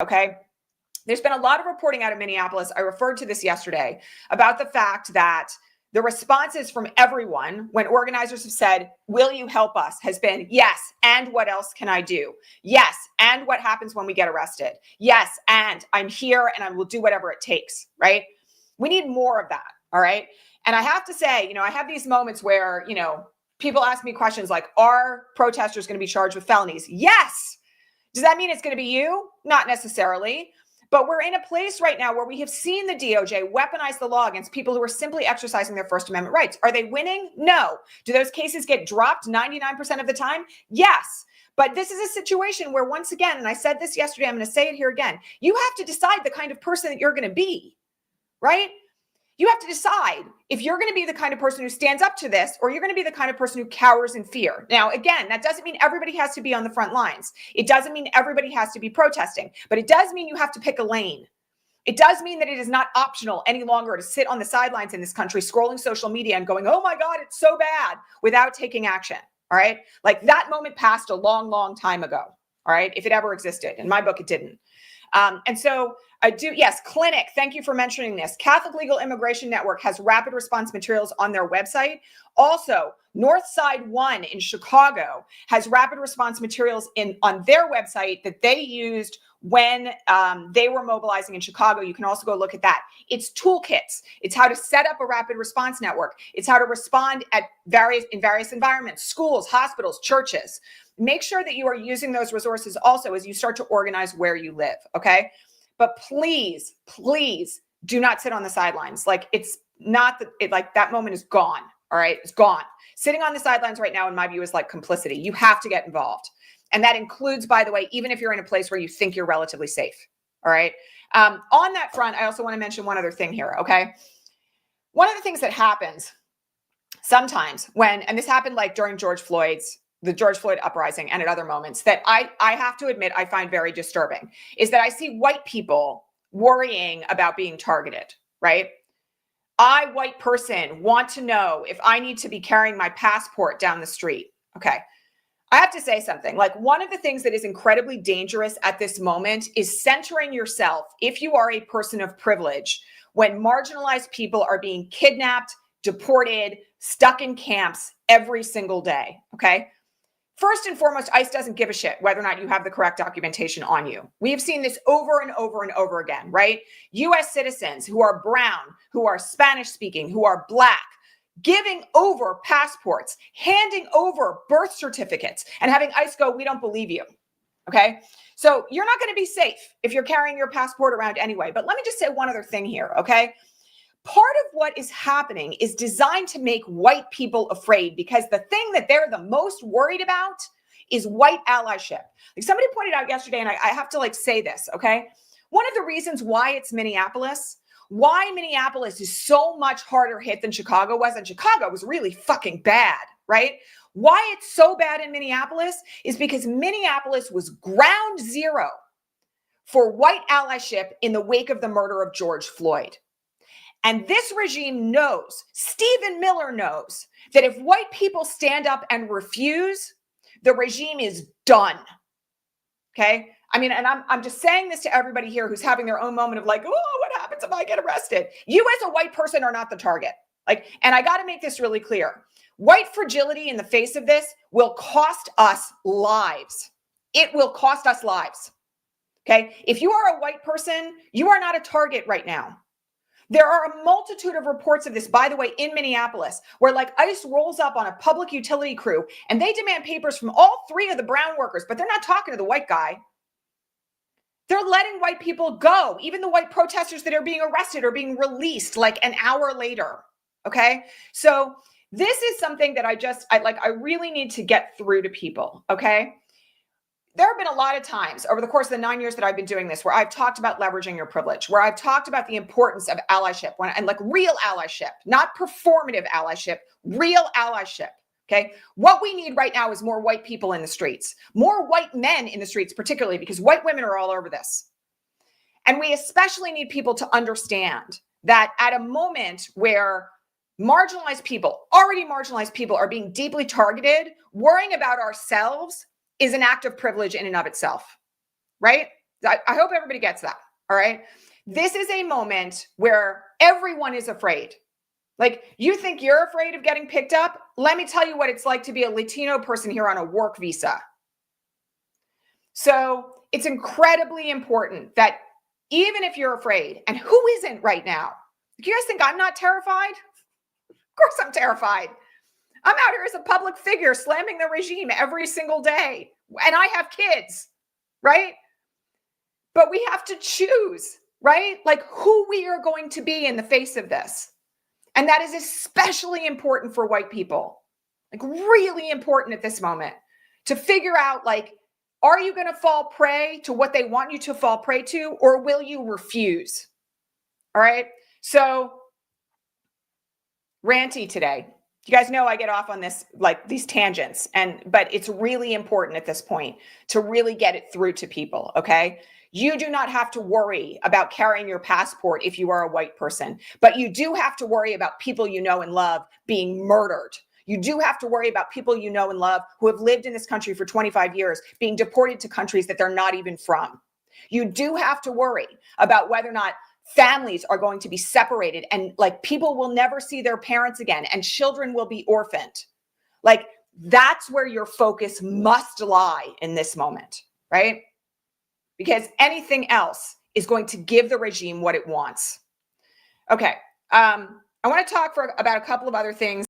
okay? There's been a lot of reporting out of Minneapolis. I referred to this yesterday about the fact that the responses from everyone when organizers have said, will you help us, has been yes, and what else can I do? Yes, and what happens when we get arrested? Yes, and I'm here and I will do whatever it takes, right? We need more of that, all right? And I have to say, I have these moments where, people ask me questions like, are protesters going to be charged with felonies? Yes. Does that mean it's going to be you? Not necessarily. But we're in a place right now where we have seen the DOJ weaponize the law against people who are simply exercising their First Amendment rights. Are they winning? No. Do those cases get dropped 99% of the time? Yes. But this is a situation where, once again, and I said this yesterday, I'm going to say it here again, you have to decide the kind of person that you're going to be, right? You have to decide if you're going to be the kind of person who stands up to this, or you're going to be the kind of person who cowers in fear. Now, again, that doesn't mean everybody has to be on the front lines. It doesn't mean everybody has to be protesting, but it does mean you have to pick a lane. It does mean that it is not optional any longer to sit on the sidelines in this country, scrolling social media and going, oh my God, it's so bad, without taking action. All right. Like, that moment passed a long, long time ago. All right. If it ever existed. In my book, it didn't. And so I do. Yes. Clinic. Thank you for mentioning this. Catholic Legal Immigration Network has rapid response materials on their website. Also, Northside One in Chicago has rapid response materials on their website that they used when they were mobilizing in Chicago. You can also go look at that. It's toolkits. It's how to set up a rapid response network. It's how to respond in various environments, schools, hospitals, churches. Make sure that you are using those resources also as you start to organize where you live, okay? But please, please do not sit on the sidelines. Like, it's not like that moment is gone, all right? It's gone. Sitting on the sidelines right now, in my view, is like complicity. You have to get involved. And that includes, by the way, even if you're in a place where you think you're relatively safe, all right? On that front, I also want to mention one other thing here, okay? One of the things that happens sometimes and this happened like during the George Floyd uprising and at other moments, that I have to admit I find very disturbing, is that I see white people worrying about being targeted, right? I, white person, want to know if I need to be carrying my passport down the street. Okay. I have to say something. Like, one of the things that is incredibly dangerous at this moment is centering yourself, if you are a person of privilege, when marginalized people are being kidnapped, deported, stuck in camps every single day. Okay. First and foremost, ICE doesn't give a shit whether or not you have the correct documentation on you. We have seen this over and over and over again, right? US citizens who are brown, who are Spanish speaking, who are Black, giving over passports, handing over birth certificates, and having ICE go, we don't believe you. Okay. So you're not going to be safe if you're carrying your passport around anyway. But let me just say one other thing here. Okay. Part of what is happening is designed to make white people afraid, because the thing that they're the most worried about is white allyship. Like, somebody pointed out yesterday, and I have to say this, okay? One of the reasons why it's why Minneapolis is so much harder hit than Chicago was, and Chicago was really fucking bad, right? Why it's so bad in Minneapolis is because Minneapolis was ground zero for white allyship in the wake of the murder of George Floyd. And this regime knows, Stephen Miller knows, that if white people stand up and refuse, the regime is done. Okay? I mean, and I'm just saying this to everybody here who's having their own moment of like, oh, what happens if I get arrested? You as a white person are not the target. And I got to make this really clear. White fragility in the face of this will cost us lives. It will cost us lives. Okay? If you are a white person, you are not a target right now. There are a multitude of reports of this, by the way, in Minneapolis, where ICE rolls up on a public utility crew and they demand papers from all three of the brown workers, but they're not talking to the white guy. They're letting white people go. Even the white protesters that are being arrested are being released an hour later. Okay. So this is something that I really need to get through to people. Okay. There have been a lot of times over the course of the 9 years that I've been doing this where I've talked about leveraging your privilege, where I've talked about the importance of allyship and real allyship, not performative allyship, real allyship. Okay. What we need right now is more white people in the streets, more white men in the streets, particularly because white women are all over this. And we especially need people to understand that at a moment where already marginalized people are being deeply targeted, worrying about ourselves is an act of privilege in and of itself, right? I hope everybody gets that. All right. This is a moment where everyone is afraid. Like, you think you're afraid of getting picked up? Let me tell you what it's like to be a Latino person here on a work visa. So it's incredibly important that even if you're afraid, and who isn't right now? You guys think I'm not terrified? Of course I'm terrified. I'm out here as a public figure slamming the regime every single day. And I have kids, right? But we have to choose, right? Like, who we are going to be in the face of this. And that is especially important for white people, like really important at this moment, to figure out, like, are you going to fall prey to what they want you to fall prey to, or will you refuse? All right. So ranty today. You guys know I get off on this, like these tangents, but it's really important at this point to really get it through to people. Okay. You do not have to worry about carrying your passport if you are a white person, but you do have to worry about people you know and love being murdered. You do have to worry about people you know and love who have lived in this country for 25 years being deported to countries that they're not even from. You do have to worry about whether or not families are going to be separated, and like people will never see their parents again, and children will be orphaned. Like, that's where your focus must lie in this moment, right? Because anything else is going to give the regime what it wants. Okay. I want to talk about a couple of other things.